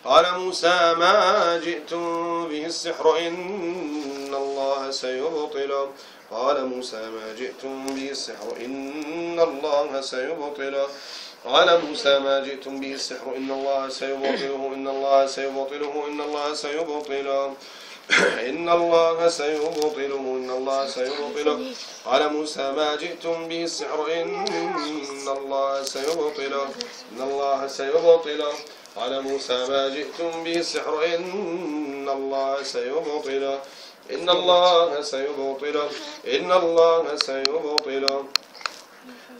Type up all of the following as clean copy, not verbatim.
قال موسى ما جئتم به السحر إن الله سيبطله. قال موسى ما جئتم به السحر إن الله سيبطله. قال موسى ما جئتم به السحر إن الله سيبطله إن الله سيبطله إن الله سيبطله إن الله سيبطله إن الله سيبطله. قال موسى ما جئتم به السحر إن الله سيبطله إن الله سيبطله. قال موسى ما جئتم به السحر إن الله سيبطله إن الله سيبطله إن الله سيبطله.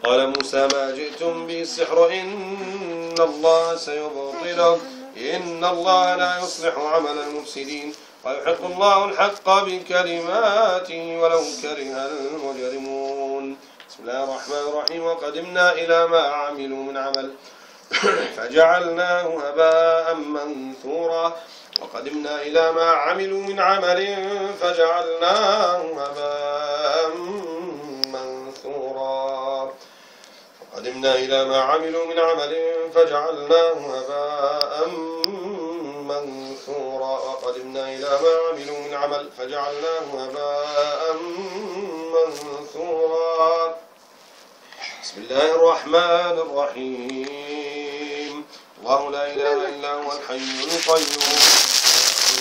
قال موسى ما جئتم به السحر إن الله سيبطله إن الله لا يصلح عمل المفسدين ويحق الله الحق بكلماته ولو كره المجرمون. بسم الله الرحمن الرحيم. وقدمنا إلى ما عملوا من عمل فجعلناه هباء منثورا. وقدمنا إلى ما عملوا من عمل فجعلناه هباء منثورا. وقدمنا إلى ما عملوا من عمل فجعلناه هباء منثورا. وقدمنا إلى ما عملوا من عمل فجعلناه هباء منثورا. بسم الله الرحمن الرحيم. الله لا إله إلا هو الحي القيوم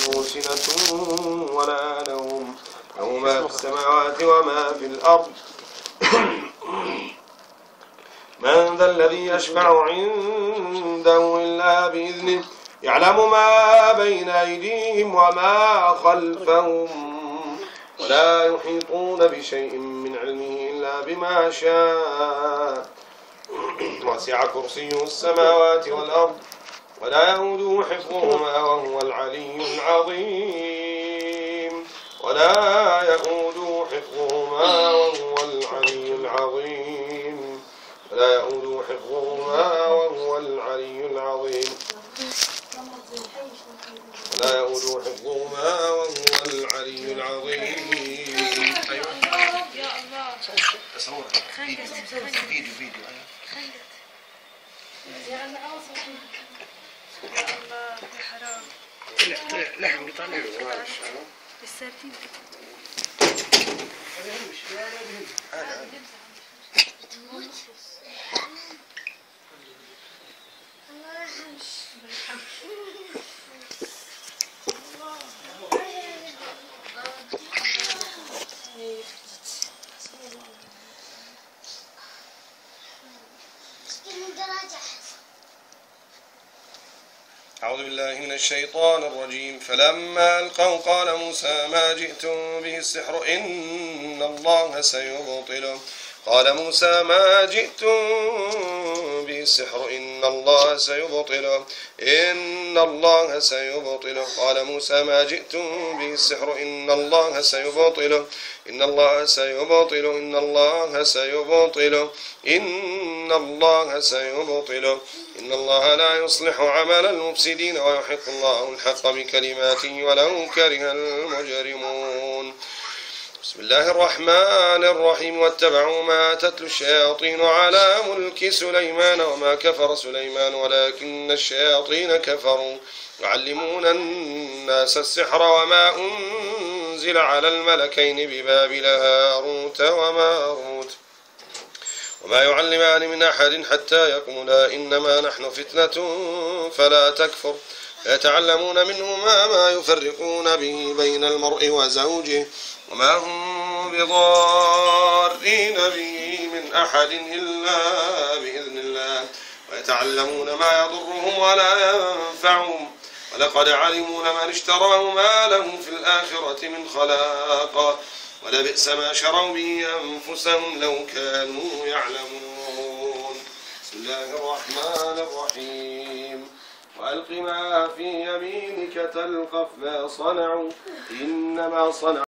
لا سنة ولا نوم له ما في السماوات وما في الأرض. من ذا الذي يشفع عنده إلا بإذنه يعلم ما بين أيديهم وما خلفهم ولا يحيطون بشيء من علمه إلا بما شاء. وسع كرسيه السماوات والأرض ولا يؤوده حفظهما وهو العلي العظيم ولا يؤوده حفظهما وهو العلي العظيم ولا يؤوده حفظهما وهو العلي العظيم ولا يؤوده حفظهما وهو العلي العظيم. أيوة يا الله أصور فيديو يا الله يا حرام طلع لحم بيطلع السردين أعوذ بالله من الشيطان الرجيم. فلما ألقوا قال موسى ما جئتم به السحر إن الله سيبطله. قال موسى ما جئتم به السحر إن الله سيبطله إن الله سيبطله. قال موسى ما جئتم به السحر إن الله سيبطله إن الله سيبطله إن الله سيبطله إن الله سيبطله إن الله لا يصلح عمل المفسدين ويحق الله الحق بكلماته ولو كره المجرمون. بسم الله الرحمن الرحيم. واتبعوا ما تتلو الشياطين على ملك سليمان وما كفر سليمان ولكن الشياطين كفروا يعلمون الناس السحر وما أنزل على الملكين ببابل هاروت وماروت وما يعلمان من أحد حتى يقولا إنما نحن فتنة فلا تكفر يتعلمون منهما ما يفرقون به بين المرء وزوجه وما هم بضارين به من أحد إلا بإذن الله ويتعلمون ما يضرهم ولا ينفعهم ولقد علموا لمن اشتراه ما له في الآخرة من خلاق ولبئس ما شروا به أنفسهم لو كانوا يعلمون. بسم الله الرحمن الرحيم. وألق ما في يمينك تلقف ما صنعوا إنما صنعوا